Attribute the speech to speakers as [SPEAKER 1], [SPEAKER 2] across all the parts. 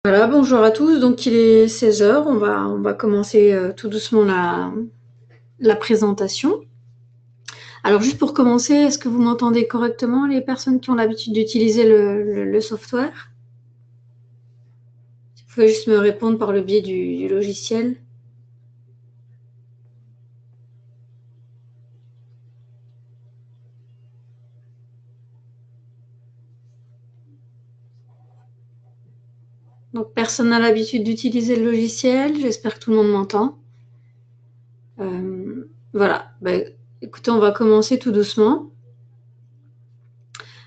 [SPEAKER 1] Voilà, bonjour à tous. Donc il est 16 heures. On va commencer tout doucement la présentation. Alors juste pour commencer, est-ce que vous m'entendez correctement, les personnes qui ont l'habitude d'utiliser le software? Vous pouvez juste me répondre par le biais du logiciel. Donc personne n'a l'habitude d'utiliser le logiciel. J'espère que tout le monde m'entend. Voilà. Ben, écoutez, on va commencer tout doucement.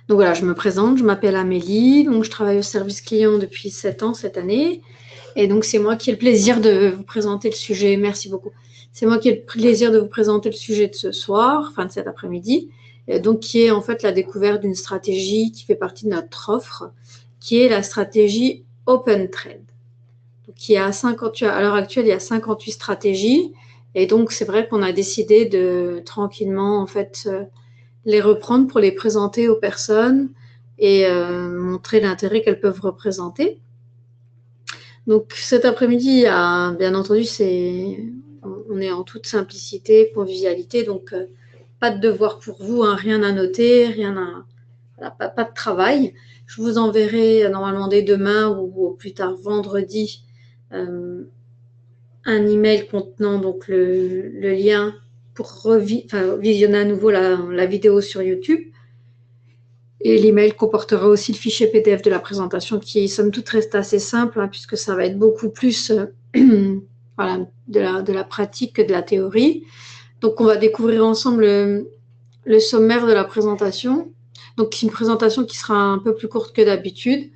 [SPEAKER 1] Donc voilà, je me présente, je m'appelle Amélie, donc je travaille au service client depuis 7 ans cette année. Et donc, c'est moi qui ai le plaisir de vous présenter le sujet. Merci beaucoup. C'est moi qui ai le plaisir de vous présenter le sujet de ce soir, enfin de cet après-midi, donc qui est en fait la découverte d'une stratégie qui fait partie de notre offre, qui est la stratégie OpenTrade. Donc, à l'heure actuelle, il y a 58 stratégies. Et donc, c'est vrai qu'on a décidé de tranquillement, en fait, les reprendre pour les présenter aux personnes et montrer l'intérêt qu'elles peuvent représenter. Donc cet après-midi, bien entendu, on est en toute simplicité, convivialité, donc pas de devoir pour vous, hein, rien à noter, voilà, pas de travail. Je vous enverrai normalement dès demain ou au plus tard vendredi euh, un email contenant donc le lien pour visionner à nouveau la vidéo sur YouTube. Et l'email comportera aussi le fichier PDF de la présentation qui, somme toute, reste assez simple, hein, puisque ça va être beaucoup plus voilà, de la pratique que de la théorie. Donc, on va découvrir ensemble le sommaire de la présentation. Donc, c'est une présentation qui sera un peu plus courte que d'habitude,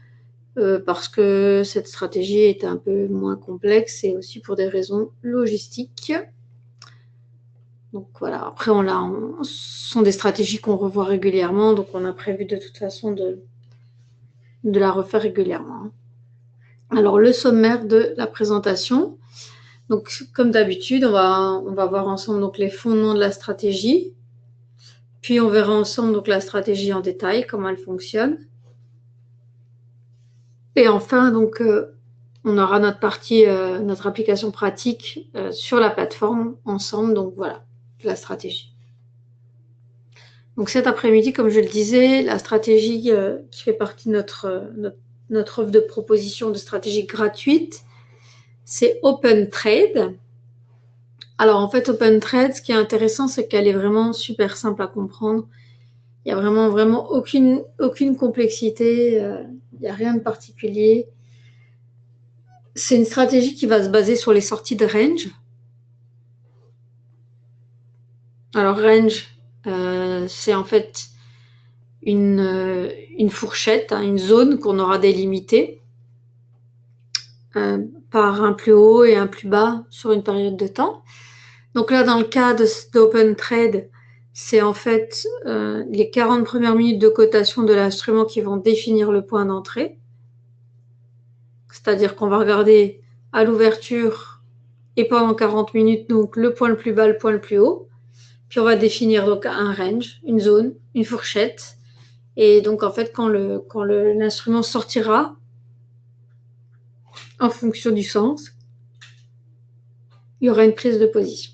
[SPEAKER 1] parce que cette stratégie est un peu moins complexe et aussi pour des raisons logistiques. Donc voilà, après, ce sont des stratégies qu'on revoit régulièrement, donc on a prévu de toute façon de la refaire régulièrement. Alors, le sommaire de la présentation. Donc, comme d'habitude, on va voir ensemble donc, les fondements de la stratégie. Puis, on verra ensemble donc, la stratégie en détail, comment elle fonctionne. Et enfin, donc, on aura notre partie, notre application pratique sur la plateforme ensemble. Donc, voilà, la stratégie. Donc, cet après-midi, comme je le disais, la stratégie qui fait partie de notre offre de proposition de stratégie gratuite, c'est OpenTrade. Alors en fait, OpenTrade, ce qui est intéressant, c'est qu'elle est vraiment super simple à comprendre. Il n'y a vraiment aucune complexité, il n'y a rien de particulier. C'est une stratégie qui va se baser sur les sorties de range. Alors range, c'est en fait une fourchette, hein, une zone qu'on aura délimitée par un plus haut et un plus bas sur une période de temps. Donc là, dans le cas d'OpenTrade, c'est en fait les 40 premières minutes de cotation de l'instrument qui vont définir le point d'entrée. C'est-à-dire qu'on va regarder à l'ouverture et pendant 40 minutes, donc le point le plus bas, le point le plus haut. Puis on va définir donc un range, une zone, une fourchette. Et donc en fait, quand l'instrument sortira, en fonction du sens, il y aura une prise de position.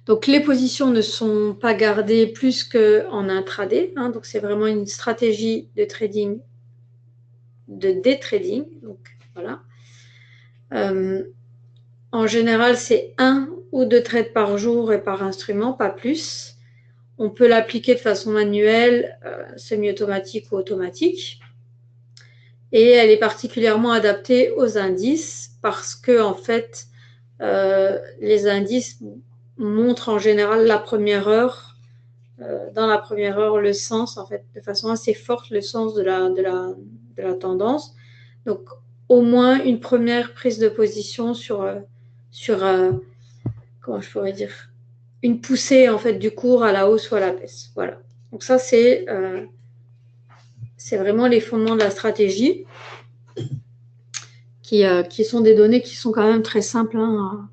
[SPEAKER 1] Donc les positions ne sont pas gardées plus qu'en intraday, hein, donc c'est vraiment une stratégie de trading, de day trading. Donc voilà. En général, c'est 1 ou 2 trades par jour et par instrument, pas plus. On peut l'appliquer de façon manuelle, semi-automatique ou automatique. Et elle est particulièrement adaptée aux indices parce que en fait, les indices montrent en général la première heure, dans la première heure, le sens, en fait, de façon assez forte, le sens de la tendance. Donc, au moins une première prise de position sur comment je pourrais dire, une poussée, en fait, du cours à la hausse ou à la baisse. Voilà. Donc, ça, c'est vraiment les fondements de la stratégie qui sont des données qui sont quand même très simples, hein,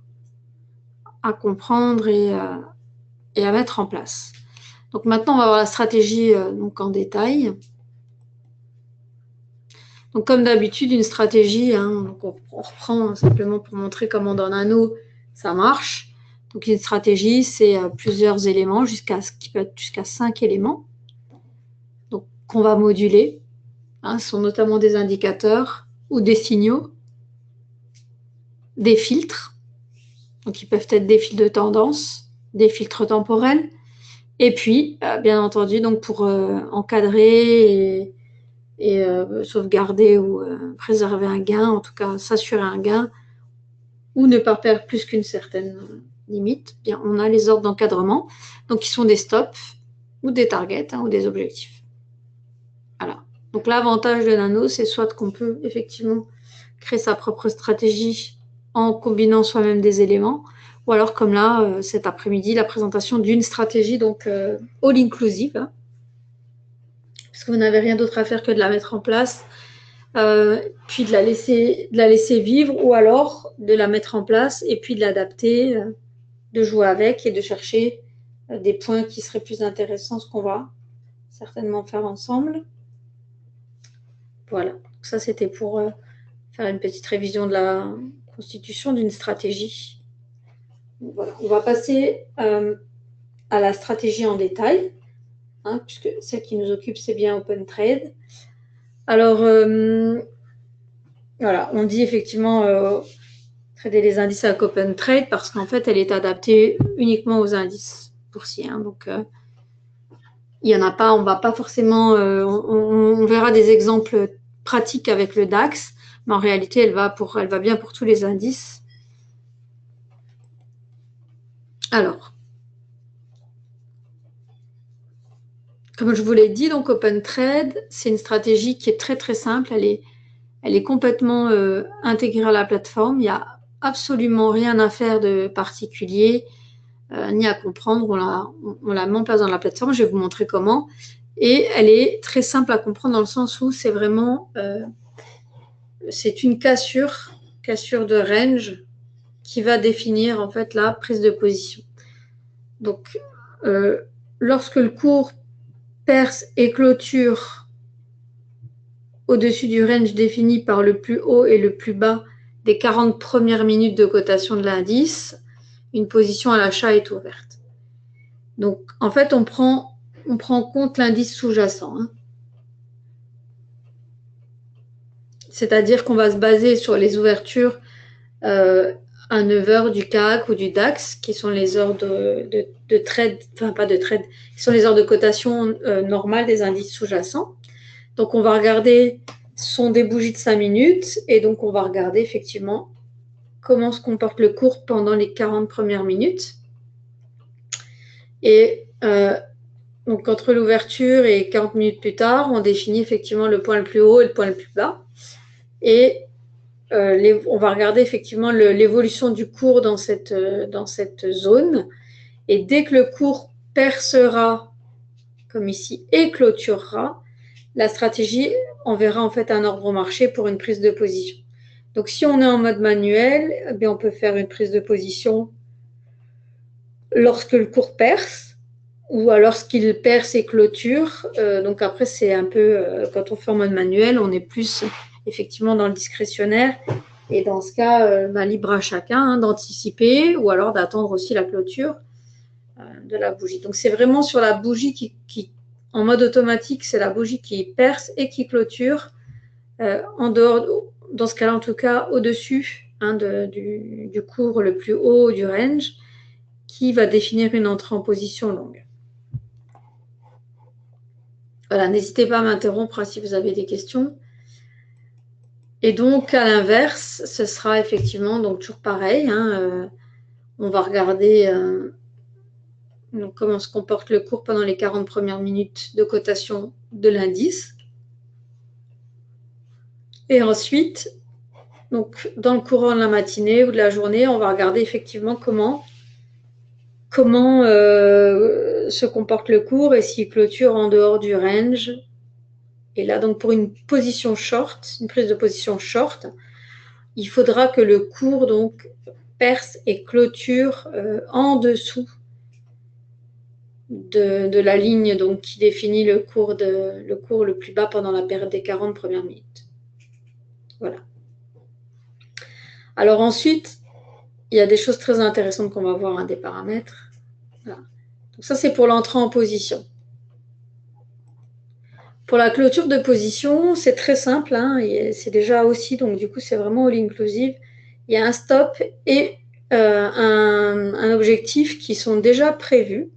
[SPEAKER 1] à comprendre et à mettre en place. Donc maintenant, on va voir la stratégie donc en détail. Donc, comme d'habitude, une stratégie, hein, donc on reprend simplement pour montrer comment dans Nano, ça marche. Donc, une stratégie, c'est plusieurs éléments, qui peut être jusqu'à 5 éléments. Donc, qu'on va moduler. Hein, ce sont notamment des indicateurs ou des signaux, des filtres. Donc, ils peuvent être des fils de tendance, des filtres temporels. Et puis, bien entendu, donc pour encadrer et sauvegarder ou préserver un gain, en tout cas s'assurer un gain, ou ne pas perdre plus qu'une certaine limite, bien, on a les ordres d'encadrement, donc qui sont des stops ou des targets hein, ou des objectifs. Voilà. Donc l'avantage de Nano, c'est soit qu'on peut effectivement créer sa propre stratégie en combinant soi-même des éléments, ou alors comme là, cet après-midi, la présentation d'une stratégie donc all-inclusive, hein, parce que vous n'avez rien d'autre à faire que de la mettre en place, puis de la laisser vivre, ou alors de la mettre en place et puis de l'adapter, de jouer avec et de chercher des points qui seraient plus intéressants, ce qu'on va certainement faire ensemble. Voilà, ça c'était pour faire une petite révision de la constitution d'une stratégie. Voilà. On va passer à la stratégie en détail, hein, puisque celle qui nous occupe, c'est bien Open Trade. Alors, voilà, on dit effectivement trader les indices avec Open Trade parce qu'en fait, elle est adaptée uniquement aux indices boursiers. Hein, donc, il n'y en a pas, on va pas forcément, on verra des exemples pratiques avec le DAX, mais en réalité, elle va bien pour tous les indices. Alors, comme je vous l'ai dit, donc Open Trade, c'est une stratégie qui est très très simple. Elle est complètement intégrée à la plateforme. Il n'y a absolument rien à faire de particulier, ni à comprendre. On la met en place dans la plateforme. Je vais vous montrer comment. Et elle est très simple à comprendre dans le sens où c'est vraiment c'est une cassure de range qui va définir en fait la prise de position. Donc, lorsque le cours perce et clôture au-dessus du range défini par le plus haut et le plus bas des 40 premières minutes de cotation de l'indice, une position à l'achat est ouverte. Donc, en fait, on prend en compte l'indice sous-jacent. Hein. C'est-à-dire qu'on va se baser sur les ouvertures à 9 heures du CAC ou du DAX, qui sont les heures de trade, enfin pas de trade, qui sont les heures de cotation normales des indices sous-jacents. Donc, on va regarder, ce sont des bougies de 5 minutes, et donc on va regarder effectivement comment se comporte le cours pendant les 40 premières minutes. Et donc, entre l'ouverture et 40 minutes plus tard, on définit effectivement le point le plus haut et le point le plus bas. Et on va regarder effectivement l'évolution du cours dans cette zone. Et dès que le cours percera, comme ici, et clôturera, la stratégie enverra en fait un ordre au marché pour une prise de position. Donc, si on est en mode manuel, eh bien, on peut faire une prise de position lorsque le cours perce ou alors lorsqu'il perce et clôture. Donc, après, c'est un peu, quand on fait en mode manuel, on est plus effectivement dans le discrétionnaire. Et dans ce cas, libre à chacun hein, d'anticiper ou alors d'attendre aussi la clôture de la bougie. Donc, c'est vraiment sur la bougie qui en mode automatique, c'est la bougie qui perce et qui clôture en dehors, dans ce cas-là en tout cas, au-dessus hein, du cours le plus haut du range qui va définir une entrée en position longue. Voilà, n'hésitez pas à m'interrompre si vous avez des questions. Et donc, à l'inverse, ce sera effectivement donc toujours pareil. Hein, on va regarder donc, comment se comporte le cours pendant les 40 premières minutes de cotation de l'indice. Et ensuite, donc, dans le courant de la matinée ou de la journée, on va regarder effectivement comment se comporte le cours et s'il clôture en dehors du range. Et là, donc, pour une position short, une prise de position short, il faudra que le cours donc perce et clôture en dessous de la ligne donc, qui définit le cours le plus bas pendant la période des 40 premières minutes. Voilà. Alors ensuite, il y a des choses très intéressantes qu'on va voir, hein, des paramètres. Voilà. Donc ça, c'est pour l'entrée en position. Pour la clôture de position, c'est très simple, hein, c'est déjà aussi, donc du coup, c'est vraiment all inclusive. Il y a un stop et un objectif qui sont déjà prévus.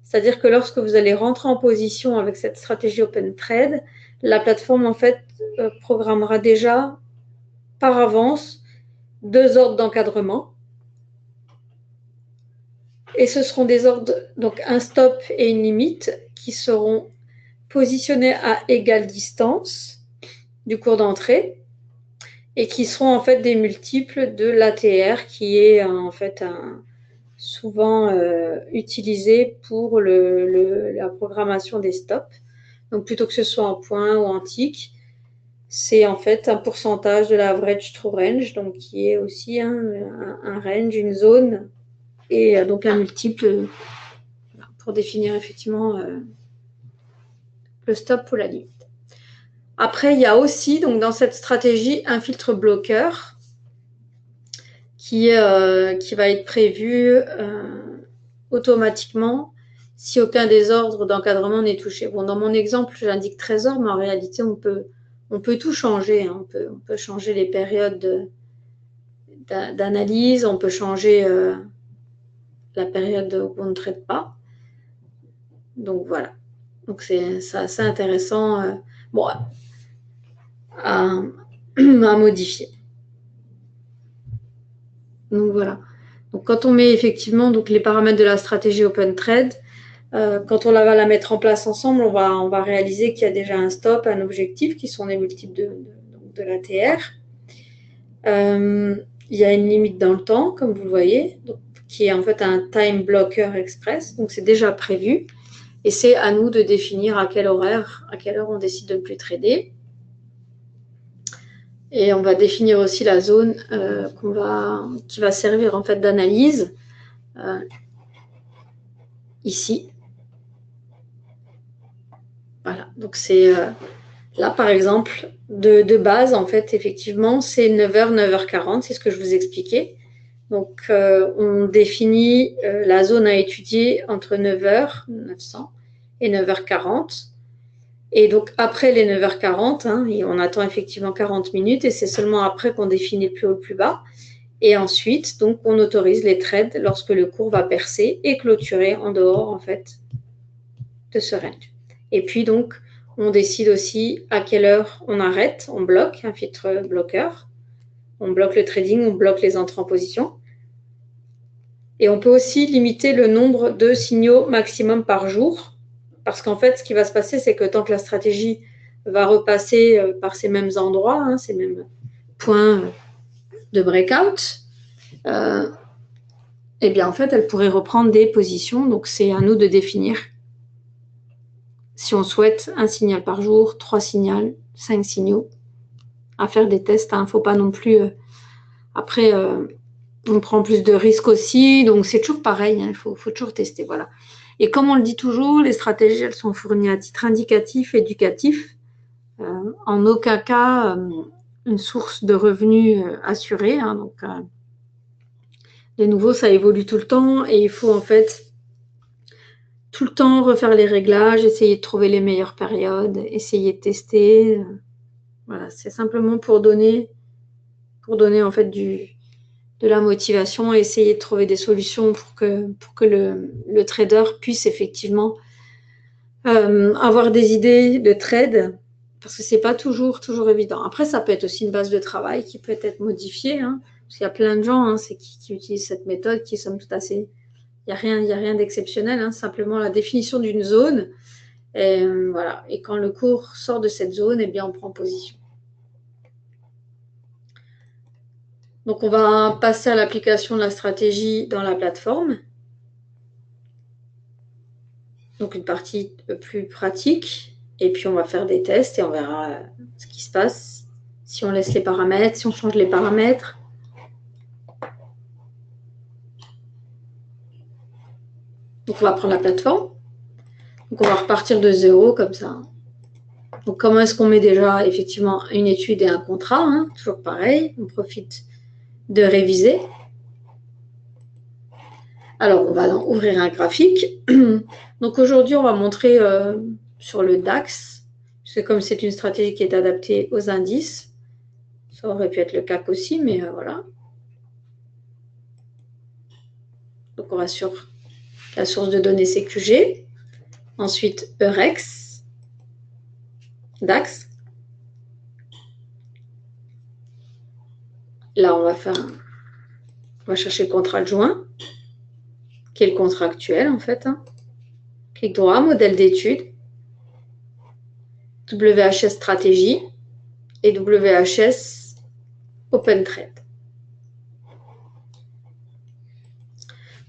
[SPEAKER 1] C'est-à-dire que lorsque vous allez rentrer en position avec cette stratégie OpenTrade, la plateforme, en fait, programmera déjà par avance 2 ordres d'encadrement. Et ce seront des ordres, donc un stop et une limite, qui seront positionnés à égale distance du cours d'entrée et qui seront en fait des multiples de l'ATR qui est en fait souvent utilisé pour la programmation des stops. Donc plutôt que ce soit en points ou en ticks, c'est en fait un pourcentage de l'average true range, donc qui est aussi un range, une zone, et donc un multiple pour définir effectivement le stop ou la limite. Après, il y a aussi donc dans cette stratégie un filtre bloqueur qui va être prévu automatiquement si aucun des ordres d'encadrement n'est touché. Bon, dans mon exemple, j'indique trésor, mais en réalité, on peut tout changer, hein. On peut changer les périodes d'analyse, on peut changer la période où on ne traite pas. Donc voilà. Donc c'est assez intéressant bon, à modifier. Donc voilà. Donc quand on met effectivement donc, les paramètres de la stratégie OpenTrade, quand on va la mettre en place ensemble, on va réaliser qu'il y a déjà un stop, un objectif qui sont des multiples de l'ATR. Il y a une limite dans le temps, comme vous le voyez, donc, qui est en fait un time blocker express. Donc c'est déjà prévu. Et c'est à nous de définir à quelle heure on décide de ne plus trader. Et on va définir aussi la zone qui va servir en fait d'analyse ici. Voilà, donc c'est là par exemple de base en fait effectivement c'est 9h, 9h40, c'est ce que je vous expliquais. Donc on définit la zone à étudier entre 9h, 900 et 9h40. Et donc après les 9h40, hein, on attend effectivement 40 minutes et c'est seulement après qu'on définit le plus haut, le plus bas. Et ensuite, donc, on autorise les trades lorsque le cours va percer et clôturer en dehors en fait de ce range. Et puis donc, on décide aussi à quelle heure on arrête, on bloque un filtre bloqueur, on bloque le trading, on bloque les entrées en position. Et on peut aussi limiter le nombre de signaux maximum par jour. Parce qu'en fait, ce qui va se passer, c'est que tant que la stratégie va repasser par ces mêmes endroits, hein, ces mêmes points de breakout, eh bien, en fait, elle pourrait reprendre des positions. Donc, c'est à nous de définir si on souhaite un signal par jour, 3 signaux, 5 signaux, à faire des tests. Il ne faut pas non plus... après, on prend plus de risques aussi. Donc, c'est toujours pareil. Il faut toujours tester. Voilà. Et comme on le dit toujours, les stratégies, elles sont fournies à titre indicatif, éducatif. En aucun cas une source de revenus assurée. Hein, donc, de nouveau, ça évolue tout le temps et il faut en fait tout le temps refaire les réglages, essayer de trouver les meilleures périodes, essayer de tester. Voilà, c'est simplement pour donner en fait de la motivation et essayer de trouver des solutions pour que le trader puisse effectivement avoir des idées de trade, parce que c'est pas toujours évident. Après, ça peut être aussi une base de travail qui peut être modifiée, hein, parce qu'il y a plein de gens qui utilisent cette méthode, qui sont tout assez... Il n'y a rien d'exceptionnel, hein, simplement la définition d'une zone. Et, voilà. Et quand le cours sort de cette zone, eh bien, on prend position. Donc, on va passer à l'application de la stratégie dans la plateforme. Donc, une partie plus pratique. Et puis, on va faire des tests et on verra ce qui se passe. Si on laisse les paramètres, si on change les paramètres. Donc, on va prendre la plateforme. Donc, on va repartir de zéro comme ça. Donc, comment est-ce qu'on met déjà effectivement une étude et un contrat, hein, toujours pareil, on profite de réviser. Alors, on va ouvrir un graphique. Donc, aujourd'hui, on va montrer sur le DAX, parce que comme c'est une stratégie qui est adaptée aux indices, ça aurait pu être le CAC aussi, mais voilà. Donc, on va sur la source de données CQG. Ensuite, Eurex, DAX. Là, on va chercher le contrat adjoint, qui est le contrat actuel en fait. Hein. Clic droit, modèle d'étude, WHS stratégie et WHS Open Trade.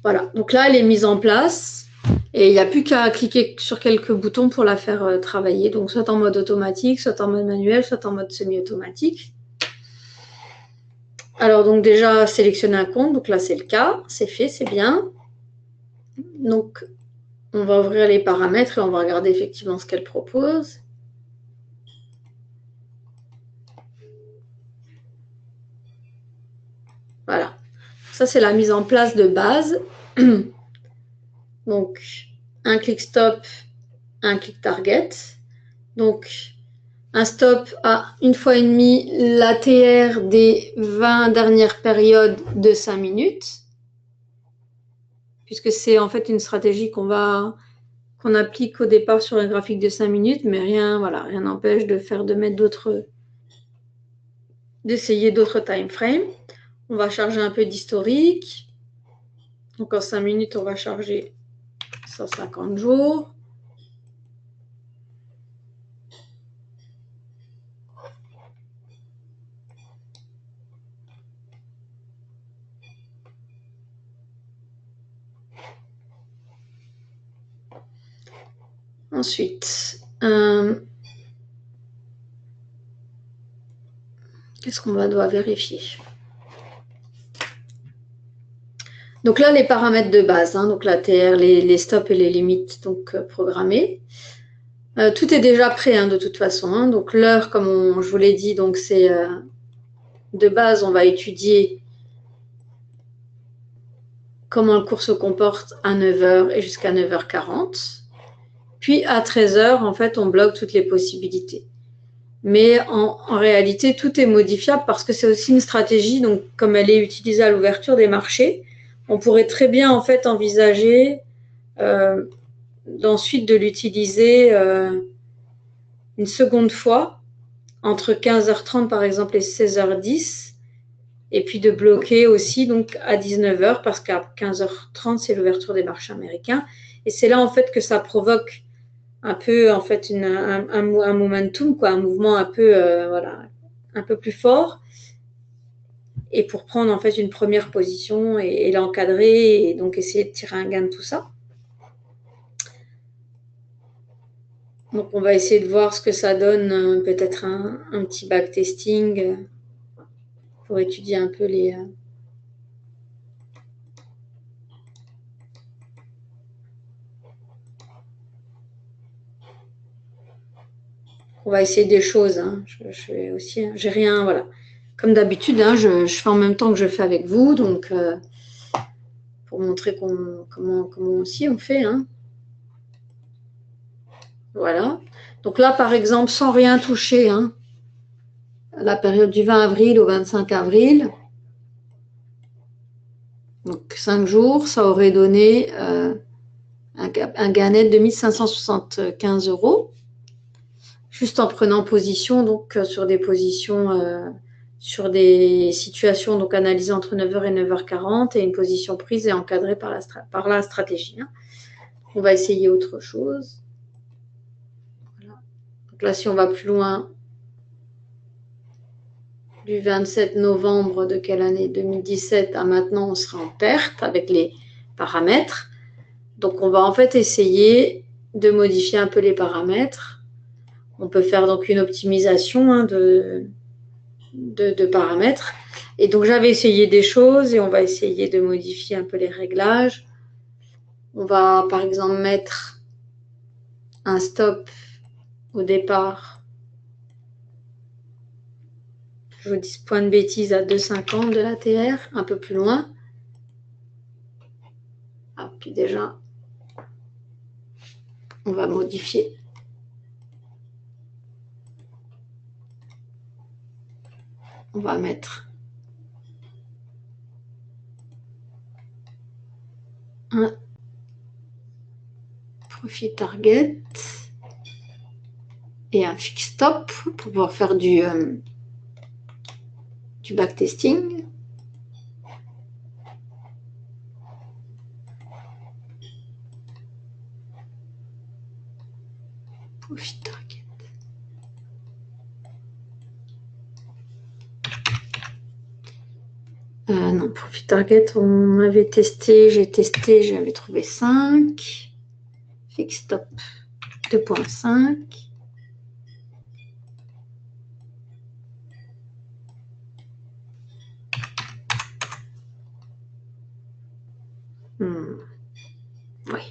[SPEAKER 1] Voilà, donc là, elle est mise en place et il n'y a plus qu'à cliquer sur quelques boutons pour la faire travailler. Donc, soit en mode automatique, soit en mode manuel, soit en mode semi-automatique. Alors, donc déjà, sélectionner un compte. Donc là, c'est le cas. C'est fait, c'est bien. Donc, on va ouvrir les paramètres et on va regarder effectivement ce qu'elle propose. Voilà. Ça, c'est la mise en place de base. Donc, un clic stop, un clic target. Donc, un stop à 1,5 fois l'ATR des 20 dernières périodes de 5 minutes. Puisque c'est en fait une stratégie qu'on applique au départ sur un graphique de 5 minutes, mais rien n'empêche d'essayer d'autres time frames. On va charger un peu d'historique. Donc en 5 minutes, on va charger 150 jours. Ensuite, qu'est-ce qu'on doit vérifier? Donc là, les paramètres de base, hein, donc l'ATR, les stops et les limites donc programmées. Tout est déjà prêt hein, de toute façon. Hein. Donc l'heure, comme je vous l'ai dit, donc c'est de base, on va étudier comment le cours se comporte à 9h et jusqu'à 9h40. Puis à 13h, en fait, on bloque toutes les possibilités. Mais en réalité, tout est modifiable parce que c'est aussi une stratégie, donc comme elle est utilisée à l'ouverture des marchés, on pourrait très bien en fait envisager d'ensuite de l'utiliser une seconde fois entre 15h30 par exemple et 16h10 et puis de bloquer aussi donc à 19h parce qu'à 15h30 c'est l'ouverture des marchés américains et c'est là en fait que ça provoque un peu en fait un momentum quoi, un mouvement un peu un peu plus fort et pour prendre en fait une première position et l'encadrer et donc essayer de tirer un gain de tout ça. Donc on va essayer de voir ce que ça donne, peut-être un petit backtesting pour étudier un peu les on va essayer des choses. Hein. Je vais aussi, j'ai rien, voilà. Comme d'habitude, hein, je fais en même temps que je fais avec vous, donc pour montrer comment aussi on fait. Hein. Voilà. Donc là, par exemple, sans rien toucher, hein, la période du 20 avril au 25 avril, donc 5 jours, ça aurait donné un gain net de 1575 €, juste en prenant position donc sur des positions, sur des situations donc analysées entre 9h et 9h40 et une position prise et encadrée par la stratégie. Hein. On va essayer autre chose. Voilà. Donc là, si on va plus loin, du 27 novembre de quelle année 2017 à maintenant, on sera en perte avec les paramètres. Donc, on va en fait essayer de modifier un peu les paramètres. On peut faire donc une optimisation hein, de paramètres. Et donc, j'avais essayé des choses et on va essayer de modifier un peu les réglages. On va, par exemple, mettre un stop au départ je vous dise point de bêtises, à 2,50 de l'ATR, un peu plus loin. Ah, puis déjà, on va modifier. On va mettre un profit target et un fix stop pour pouvoir faire du backtesting. Profit target. Non, profit target, on avait testé, j'ai testé, j'avais trouvé 5. Fix stop 2,5. Oui.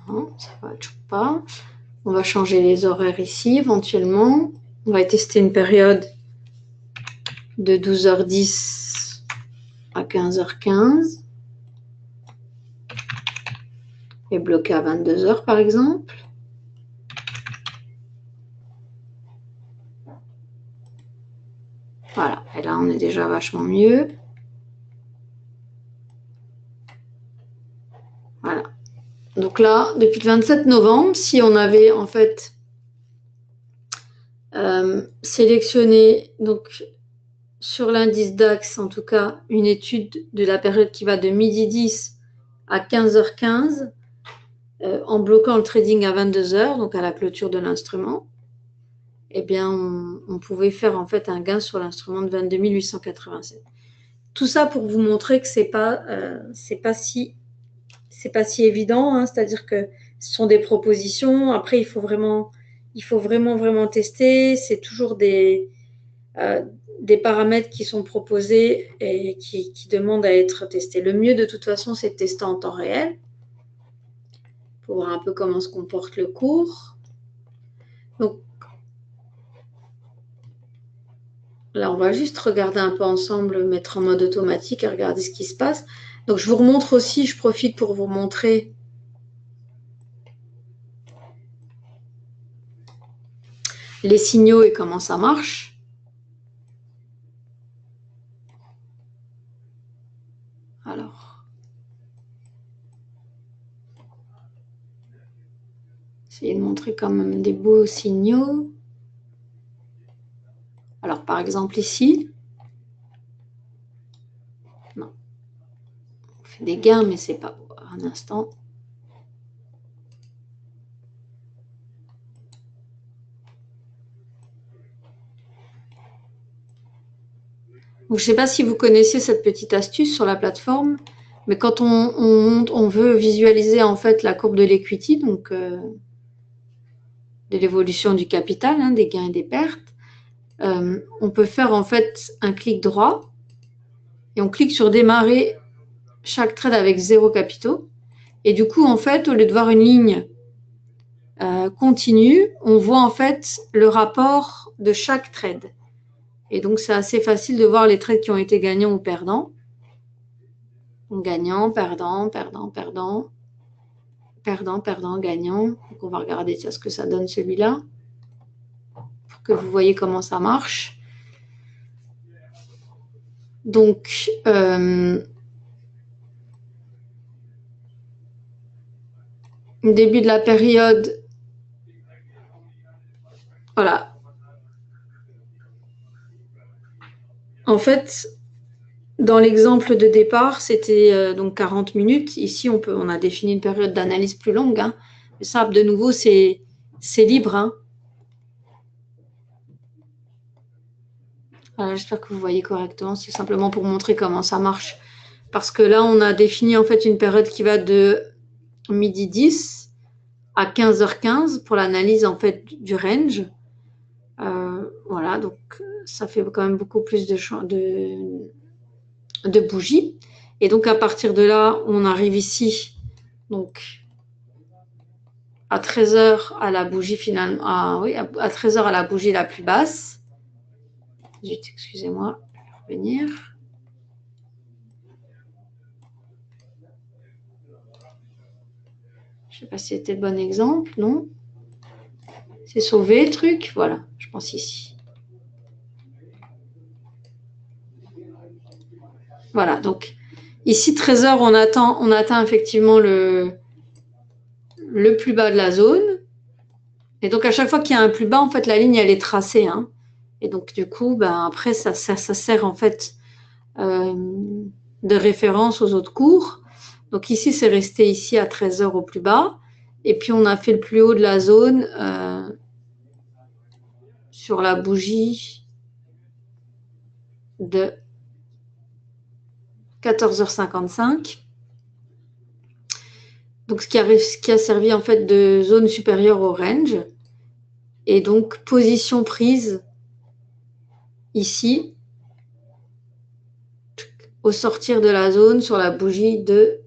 [SPEAKER 1] Non, ça va toujours pas. On va changer les horaires ici éventuellement. On va tester une période de 12h10 à 15h15 et bloquer à 22h par exemple. Voilà, et là on est déjà vachement mieux. Voilà. Donc là, depuis le 27 novembre, si on avait en fait sélectionné donc sur l'indice DAX, en tout cas, une étude de la période qui va de midi 10 à 15h15, en bloquant le trading à 22h, donc à la clôture de l'instrument, eh bien, on pouvait faire en fait un gain sur l'instrument de 22 887. Tout ça pour vous montrer que c'est pas si évident, hein, c'est-à-dire que ce sont des propositions. Après, il faut vraiment tester. C'est toujours des paramètres qui sont proposés et qui demandent à être testés. Le mieux, de toute façon, c'est de tester en temps réel pour voir un peu comment se comporte le cours. Donc, là, on va juste regarder un peu ensemble, mettre en mode automatique et regarder ce qui se passe. Donc, je vous remontre aussi, je profite pour vous montrer les signaux et comment ça marche. Alors, essayer de montrer quand même des beaux signaux. Alors, par exemple, ici, non, on fait des gains, mais c'est pas beau. Un instant. Donc, je ne sais pas si vous connaissez cette petite astuce sur la plateforme, mais quand on veut visualiser en fait la courbe de l'equity, donc de l'évolution du capital, hein, des gains et des pertes, on peut faire en fait un clic droit et on clique sur démarrer chaque trade avec 0 capitaux. Et du coup, en fait, au lieu de voir une ligne continue, on voit en fait le rapport de chaque trade. Et donc, c'est assez facile de voir les trades qui ont été gagnants ou perdants. Donc, gagnant, perdant, perdant, perdant, perdant, perdant, gagnant. Donc, on va regarder ce que ça donne celui-là pour que vous voyez comment ça marche. Donc, début de la période, voilà. En fait, dans l'exemple de départ, c'était donc 40 minutes. Ici, on a défini une période d'analyse plus longue. Hein. Mais ça, de nouveau, c'est libre. Hein. Voilà, j'espère que vous voyez correctement. C'est simplement pour montrer comment ça marche. Parce que là, on a défini en fait une période qui va de midi 10 à 15h15 pour l'analyse en fait du range. Voilà, donc ça fait quand même beaucoup plus de bougies. Et donc, à partir de là, on arrive ici, donc à 13h à la bougie finalement, oui, à 13h à la bougie la plus basse. Zut, excusez-moi, je vais revenir. Je ne sais pas si c'était le bon exemple, non? C'est sauvé le truc, voilà, je pense ici. Voilà, donc ici 13h, on atteint effectivement le plus bas de la zone. Et donc à chaque fois qu'il y a un plus bas, en fait, la ligne elle est tracée, hein. Et donc du coup, ben, après ça sert en fait de référence aux autres cours. Donc ici, c'est resté ici à 13h au plus bas. Et puis on a fait le plus haut de la zone sur la bougie de 14h55. Donc ce qui a servi en fait de zone supérieure au range. Et donc position prise ici au sortir de la zone sur la bougie de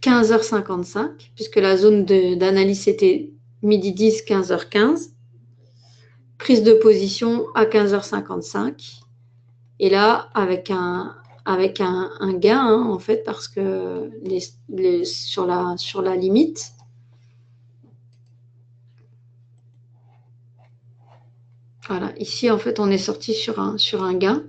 [SPEAKER 1] 15h55, puisque la zone d'analyse était midi 10, 15h15. Prise de position à 15h55. Et là, avec un gain, hein, en fait, parce que sur la limite, voilà, ici, en fait, on est sorti sur un gain.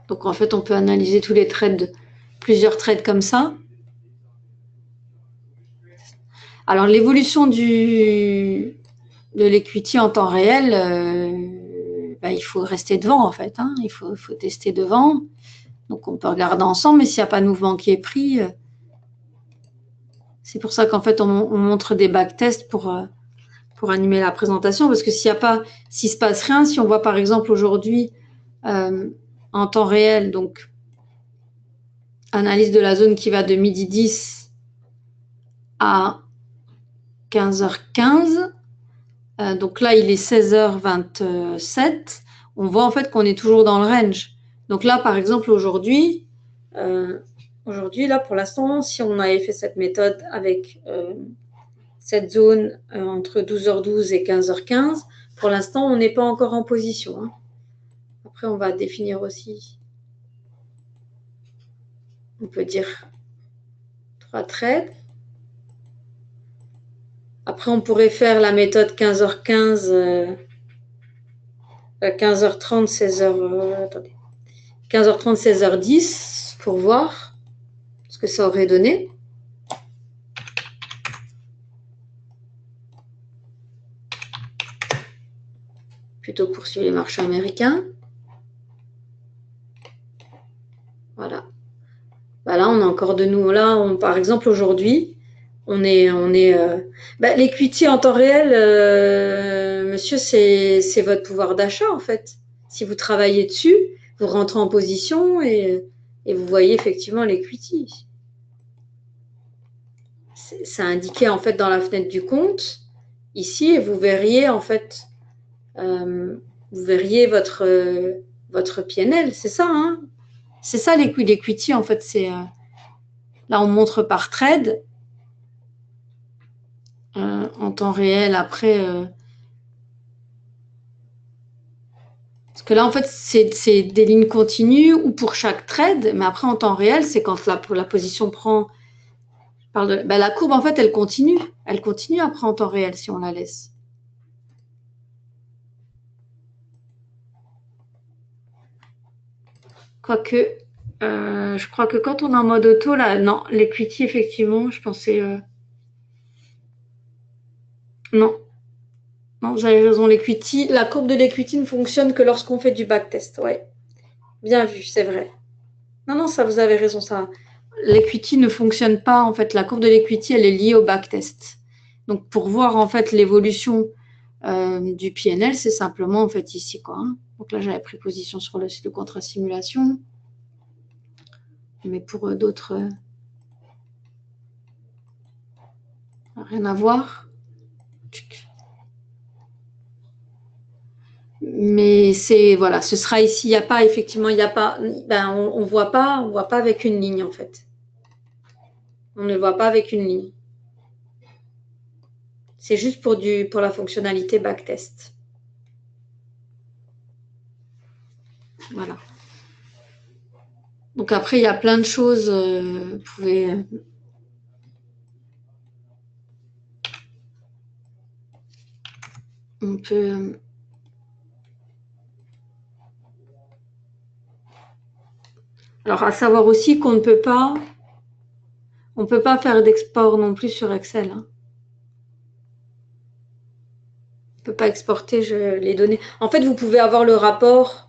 [SPEAKER 1] Donc, en fait, on peut analyser tous les trades, plusieurs trades comme ça. Alors, l'évolution de l'equity en temps réel, il faut rester devant, en fait, hein. Il faut tester devant. Donc, on peut regarder ensemble, mais s'il n'y a pas de mouvement qui est pris, c'est pour ça qu'en fait, on montre des backtests pour animer la présentation, parce que s'il ne se passe rien, si on voit par exemple aujourd'hui en temps réel, donc analyse de la zone qui va de midi 10 à 15h15, donc là il est 16h27, on voit en fait qu'on est toujours dans le range. Donc là par exemple aujourd'hui, là pour l'instant, si on avait fait cette méthode avec cette zone entre 12h12 et 15h15, pour l'instant, on n'est pas encore en position, hein. Après, on va définir aussi, on peut dire 3 trades. Après, on pourrait faire la méthode 15h15, 15h30, 16h, attendez, 15h30, 16h10 pour voir ce que ça aurait donné. Plutôt poursuivre les marchés américains. Voilà. Bah là, on a encore de nous. Là, par exemple, aujourd'hui, l'equity en temps réel, monsieur, c'est votre pouvoir d'achat, en fait. Si vous travaillez dessus, vous rentrez en position et vous voyez effectivement l'equity. C'est indiqué, en fait, dans la fenêtre du compte, ici, et vous verriez, en fait, votre PNL. C'est ça, hein. C'est ça, l'equity, en fait, c'est... là, on montre par trade. En temps réel après parce que là en fait c'est des lignes continues ou pour chaque trade, mais après en temps réel c'est quand la position prend, la courbe en fait elle continue après en temps réel si on la laisse. Quoique je crois que quand on est en mode auto là, non, l'equity effectivement je pensais non, vous avez raison, la courbe de l'equity ne fonctionne que lorsqu'on fait du backtest. Ouais, bien vu, c'est vrai. Non, ça vous avez raison, ça. L'equity ne fonctionne pas, en fait, la courbe de l'equity, elle est liée au backtest. Donc, pour voir, en fait, l'évolution du PNL, c'est simplement, en fait, ici, quoi, hein. Donc là, j'avais pris position sur le site de contrat simulation. Mais pour d'autres... Rien à voir. Mais c'est, voilà, ce sera ici, il n'y a pas, effectivement, il n'y a pas, ben, on voit pas avec une ligne, en fait. On ne voit pas avec une ligne. C'est juste pour la fonctionnalité backtest. Voilà. Donc après, il y a plein de choses. Vous pouvez. On peut. Alors, à savoir aussi qu'on ne peut pas. On ne peut pas faire d'export non plus sur Excel. Hein. On ne peut pas exporter les données. En fait, vous pouvez avoir le rapport.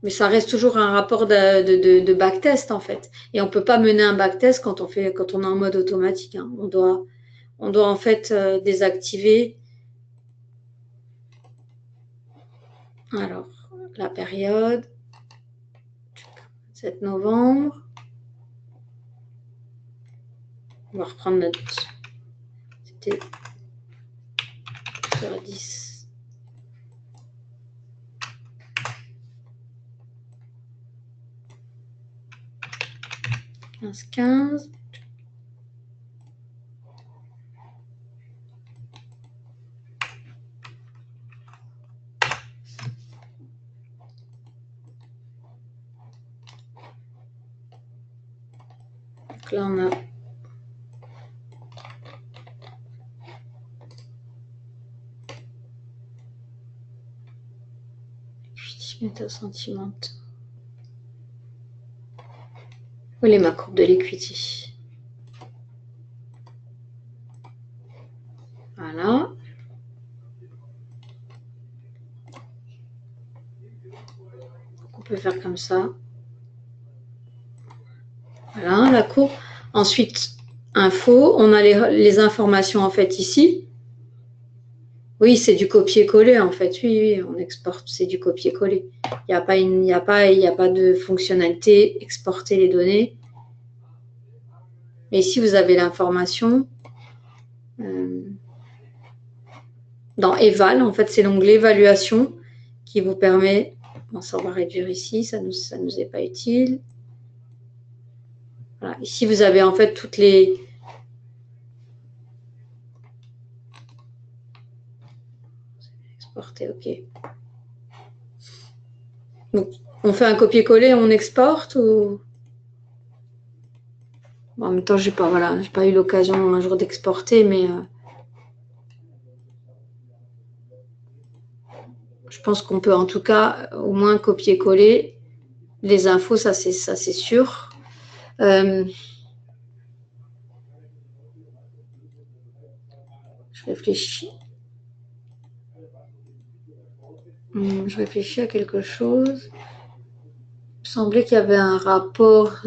[SPEAKER 1] Mais ça reste toujours un rapport de backtest, en fait. Et on ne peut pas mener un backtest quand on est en mode automatique. Hein. On doit en fait désactiver. Alors, la période. 7 novembre. On va reprendre notre. C'était sur 10. « 15. Donc là, on a méthode sentiment. Où est ma courbe de l'equity? Voilà. Donc on peut faire comme ça. Voilà, la courbe. Ensuite, info, on a les informations en fait ici. Oui, c'est du copier-coller en fait. Oui, on exporte, c'est du copier-coller. Il n'y a pas de fonctionnalité exporter les données. Mais ici, vous avez l'information. Dans Eval, en fait, c'est l'onglet évaluation qui vous permet. Bon, ça, on va réduire ici, ça nous est pas utile. Voilà. Ici, vous avez en fait toutes les. Exporter, ok. Donc, on fait un copier-coller, on exporte ou. Bon, en même temps, j'ai pas eu l'occasion un jour d'exporter, mais je pense qu'on peut en tout cas au moins copier-coller les infos, ça c'est sûr. Je réfléchis. Je réfléchis à quelque chose. Il me semblait qu'il y avait un rapport.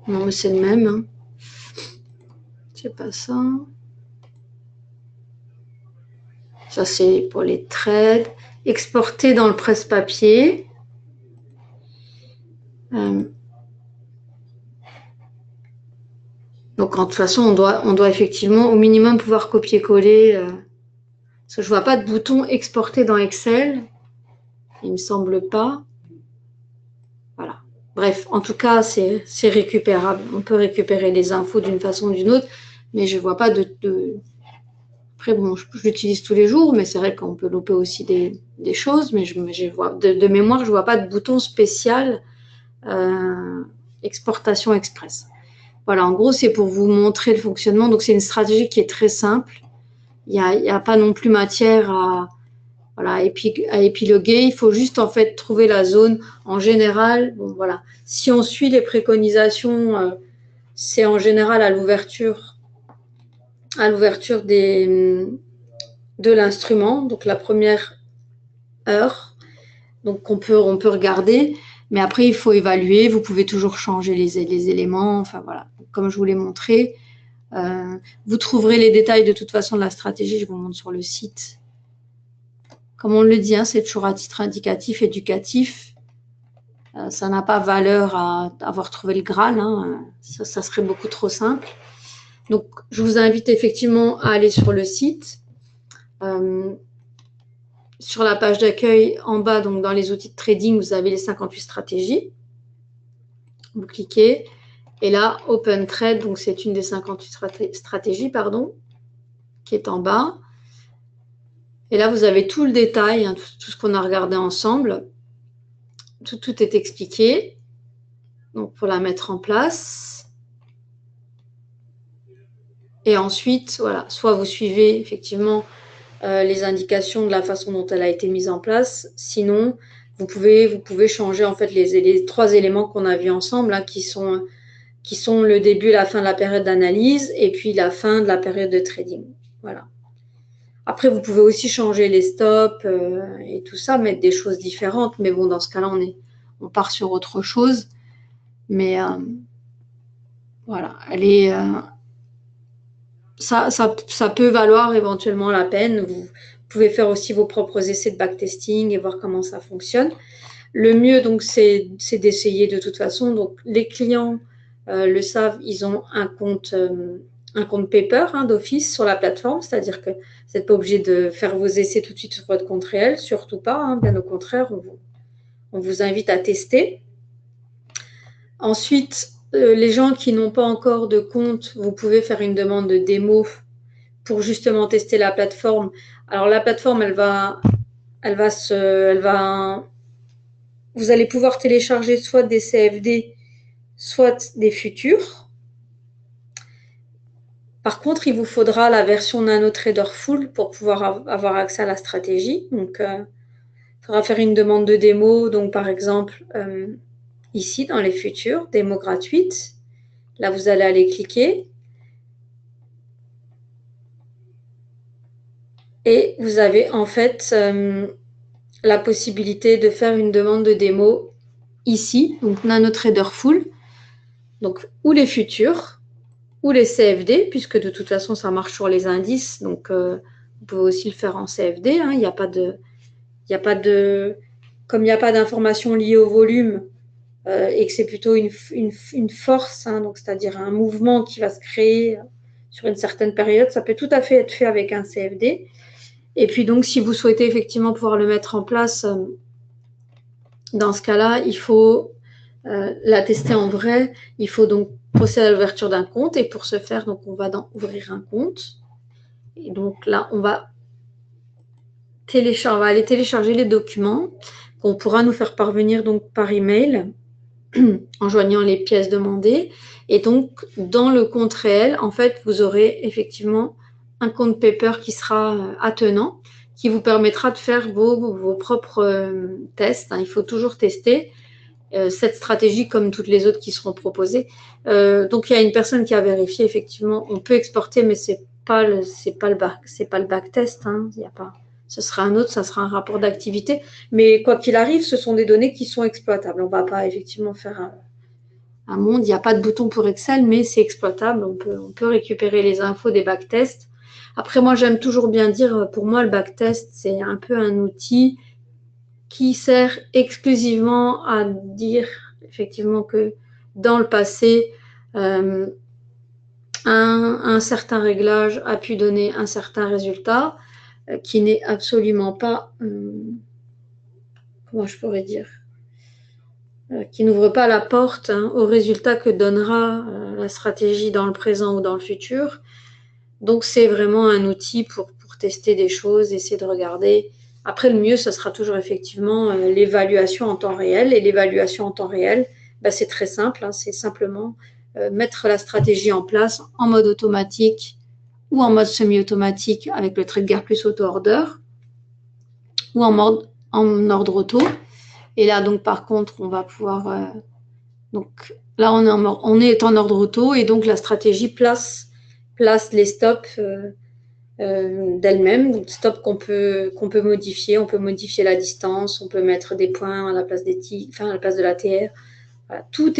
[SPEAKER 1] Non, mais c'est le même. Hein. C'est pas ça. Ça, c'est pour les trades. Exporter dans le presse-papier. Donc, de toute façon, on doit effectivement au minimum pouvoir copier-coller. Parce que je ne vois pas de bouton exporter dans Excel. Il ne me semble pas. Voilà. Bref, en tout cas, c'est récupérable. On peut récupérer les infos d'une façon ou d'une autre, mais je ne vois pas de. Après, bon, je l'utilise tous les jours, mais c'est vrai qu'on peut louper aussi des choses, mais de mémoire, je ne vois pas de bouton spécial exportation express. Voilà, en gros, c'est pour vous montrer le fonctionnement. Donc, c'est une stratégie qui est très simple. Il n'y a pas non plus matière à épiloguer. Il faut juste en fait trouver la zone. En général, bon, voilà. Si on suit les préconisations, c'est en général à l'ouverture de l'instrument, donc la première heure. Donc on peut regarder, mais après il faut évaluer. Vous pouvez toujours changer les éléments. Enfin voilà, comme je vous l'ai montré. Vous trouverez les détails de toute façon de la stratégie. Je vous montre sur le site. Comme on le dit, hein, c'est toujours à titre indicatif, éducatif. Ça n'a pas valeur à avoir trouvé le Graal, hein. Ça serait beaucoup trop simple. Donc, je vous invite effectivement à aller sur le site. Sur la page d'accueil, en bas, donc dans les outils de trading, vous avez les 58 stratégies. Vous cliquez. Et là, Open Trade, donc c'est une des 58 stratégies, pardon, qui est en bas. Et là, vous avez tout le détail, hein, tout ce qu'on a regardé ensemble. Tout est expliqué. Donc, pour la mettre en place. Et ensuite, voilà, soit vous suivez effectivement les indications de la façon dont elle a été mise en place. Sinon, vous pouvez changer en fait les 3 éléments qu'on a vus ensemble, hein, qui sont le début et la fin de la période d'analyse et puis la fin de la période de trading. Voilà. Après, vous pouvez aussi changer les stops et tout ça, mettre des choses différentes. Mais bon, dans ce cas-là, on part sur autre chose. Mais voilà, elle est, ça peut valoir éventuellement la peine. Vous pouvez faire aussi vos propres essais de backtesting et voir comment ça fonctionne. Le mieux, donc, c'est d'essayer de toute façon. Donc, les clients le savent, ils ont un compte paper, hein, d'office sur la plateforme, c'est-à-dire que vous n'êtes pas obligé de faire vos essais tout de suite sur votre compte réel, surtout pas, hein, bien au contraire, on vous invite à tester. Ensuite, les gens qui n'ont pas encore de compte, vous pouvez faire une demande de démo pour justement tester la plateforme. Alors la plateforme, vous allez pouvoir télécharger soit des CFD, soit des futurs. Par contre, il vous faudra la version NanoTrader Full pour pouvoir avoir accès à la stratégie. Donc, il faudra faire une demande de démo. Donc, par exemple, ici, dans les futurs, démo gratuite. Là, vous allez aller cliquer. Et vous avez en fait la possibilité de faire une demande de démo ici, donc NanoTrader Full, donc ou les futurs, ou les CFD, puisque de toute façon, ça marche sur les indices. Donc, vous pouvez aussi le faire en CFD. Hein, il n'y a pas de... Comme il n'y a pas d'informations liées au volume et que c'est plutôt une force, hein, donc c'est-à-dire un mouvement qui va se créer sur une certaine période, ça peut tout à fait être fait avec un CFD. Et puis donc, si vous souhaitez effectivement pouvoir le mettre en place, dans ce cas-là, il faut la tester en vrai. Il faut donc procéder à l'ouverture d'un compte. Et pour ce faire, donc, on va dans Ouvrir un compte. Et donc là, on va aller télécharger les documents qu'on pourra nous faire parvenir donc par email en joignant les pièces demandées. Et donc, dans le compte réel, en fait, vous aurez effectivement un compte paper qui sera attenant, qui vous permettra de faire vos propres tests. Hein. Il faut toujours tester cette stratégie comme toutes les autres qui seront proposées. Donc, il y a une personne qui a vérifié, effectivement, on peut exporter, mais c'est pas le backtest. Hein. Il y a pas. Ce sera un autre, ça sera un rapport d'activité. Mais quoi qu'il arrive, ce sont des données qui sont exploitables. On ne va pas effectivement faire un monde. Il n'y a pas de bouton pour Excel, mais c'est exploitable. On peut récupérer les infos des backtests. Après, moi, j'aime toujours bien dire, pour moi, le backtest, c'est un peu un outil qui sert exclusivement à dire effectivement que dans le passé, un certain réglage a pu donner un certain résultat qui n'est absolument pas, comment je pourrais dire, qui n'ouvre pas la porte, hein, au résultat que donnera la stratégie dans le présent ou dans le futur. Donc, c'est vraiment un outil pour tester des choses, essayer de regarder. Après, le mieux, ce sera toujours effectivement l'évaluation en temps réel. Et l'évaluation en temps réel, bah, c'est très simple. Hein, c'est simplement mettre la stratégie en place en mode automatique ou en mode semi-automatique avec le TradeGuard plus auto-order ou en ordre auto. Et là, donc, par contre, on va pouvoir... donc, là, on est en ordre auto et donc la stratégie place les stops d'elle-même, stop qu'on peut modifier. On peut modifier la distance, on peut mettre des points à la place à la place de la TR. Voilà. Tout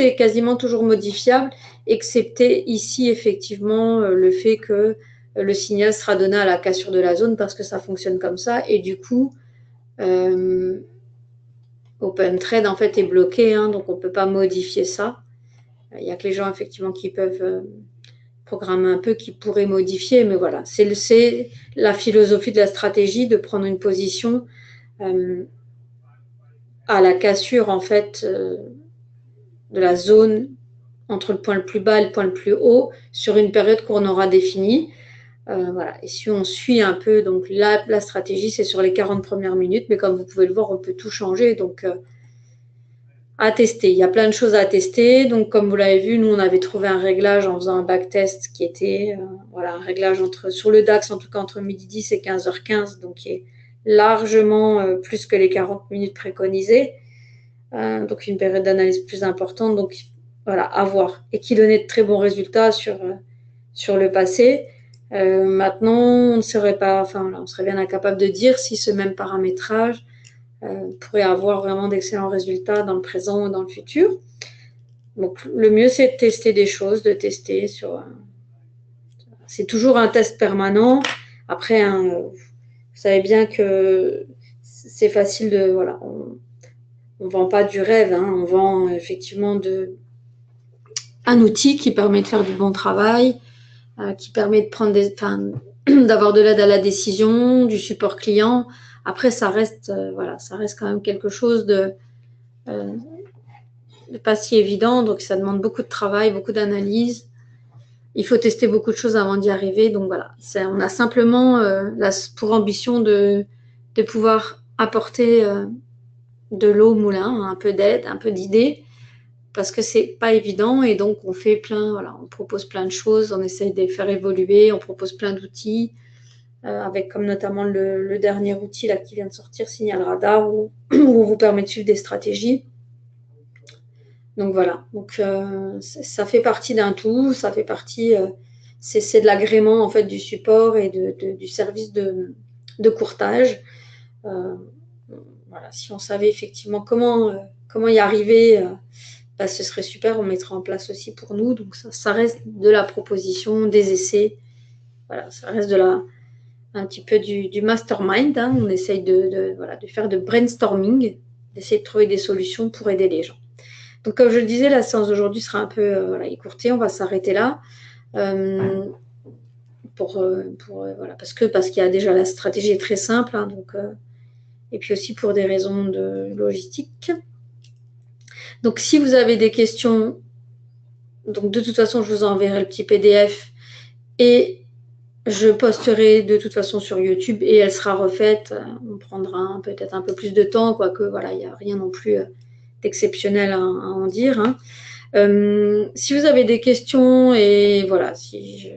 [SPEAKER 1] est quasiment toujours modifiable, excepté ici effectivement le fait que le signal sera donné à la cassure de la zone parce que ça fonctionne comme ça et du coup OpenTrade, en fait, est bloqué, hein, donc on ne peut pas modifier ça. Il n'y a que les gens, effectivement, qui peuvent programmer un peu, qui pourraient modifier, mais voilà. C'est la philosophie de la stratégie, de prendre une position à la cassure, en fait, de la zone entre le point le plus bas et le point le plus haut sur une période qu'on aura définie. Voilà. Et si on suit un peu, donc la stratégie, c'est sur les 40 premières minutes, mais comme vous pouvez le voir, on peut tout changer. Donc, à tester. Il y a plein de choses à tester. Donc, comme vous l'avez vu, nous, on avait trouvé un réglage en faisant un backtest qui était voilà, un réglage sur le DAX, en tout cas entre midi 10 et 15h15, donc qui est largement plus que les 40 minutes préconisées. Donc, une période d'analyse plus importante. Donc, voilà, à voir. Et qui donnait de très bons résultats sur le passé. Maintenant, on ne serait pas, enfin, on serait bien incapable de dire si ce même paramétrage pourrait avoir vraiment d'excellents résultats dans le présent ou dans le futur. Donc, le mieux, c'est de tester des choses, de tester sur. C'est toujours un test permanent. Après, vous savez bien que c'est facile de. Voilà, on ne vend pas du rêve, hein, on vend effectivement un outil qui permet de faire du bon travail, qui permet de prendre d'avoir de l'aide à la décision, du support client. Après, ça reste, voilà, ça reste quand même quelque chose de pas si évident, donc ça demande beaucoup de travail, beaucoup d'analyse. Il faut tester beaucoup de choses avant d'y arriver. Donc voilà, on a simplement pour ambition de pouvoir apporter de l'eau au moulin, un peu d'aide, un peu d'idées, parce que c'est pas évident et donc on fait voilà, on propose plein de choses, on essaye de les faire évoluer, on propose plein d'outils, avec comme notamment le dernier outil là qui vient de sortir, Signal Radar, où on vous permet de suivre des stratégies. Donc voilà, donc ça fait partie d'un tout, ça fait partie, c'est de l'agrément en fait du support et du service de courtage. Voilà, si on savait effectivement comment y arriver, bah, ce serait super, on mettra en place aussi pour nous. Donc ça reste de la proposition, des essais, voilà, ça reste un petit peu du mastermind, hein. On essaye voilà, de faire de brainstorming, d'essayer de trouver des solutions pour aider les gens. Donc, comme je le disais, la séance d'aujourd'hui sera un peu voilà, écourtée. On va s'arrêter là. Voilà, parce qu'il y a déjà la stratégie est très simple. Hein, donc, et puis aussi pour des raisons de logistique. Donc, si vous avez des questions, donc de toute façon, je vous enverrai le petit PDF et je posterai de toute façon sur YouTube et elle sera refaite. On prendra peut-être un peu plus de temps, quoique voilà, il n'y a rien non plus d'exceptionnel à en dire. Hein. Si vous avez des questions et voilà, si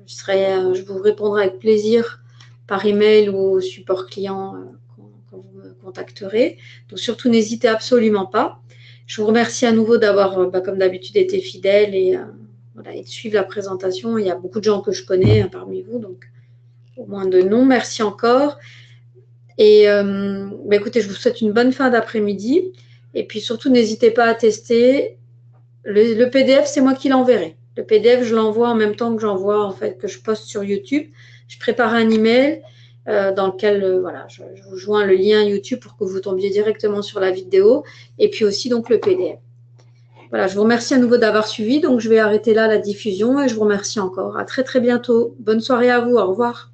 [SPEAKER 1] je vous répondrai avec plaisir par email ou au support client quand vous me contacterez. Donc surtout n'hésitez absolument pas. Je vous remercie à nouveau d'avoir, comme d'habitude, été fidèle et voilà, et de suivre la présentation. Il y a beaucoup de gens que je connais parmi vous, donc au moins de noms. Merci encore. Et écoutez, je vous souhaite une bonne fin d'après-midi. Et puis surtout, n'hésitez pas à tester. Le PDF, c'est moi qui l'enverrai. Le PDF, je l'envoie en même temps que j'envoie, en fait, que je poste sur YouTube. Je prépare un email dans lequel, voilà, je vous joins le lien YouTube pour que vous tombiez directement sur la vidéo et puis aussi donc le PDF. Voilà, je vous remercie à nouveau d'avoir suivi. Donc, je vais arrêter là la diffusion et je vous remercie encore. À très, très bientôt. Bonne soirée à vous. Au revoir.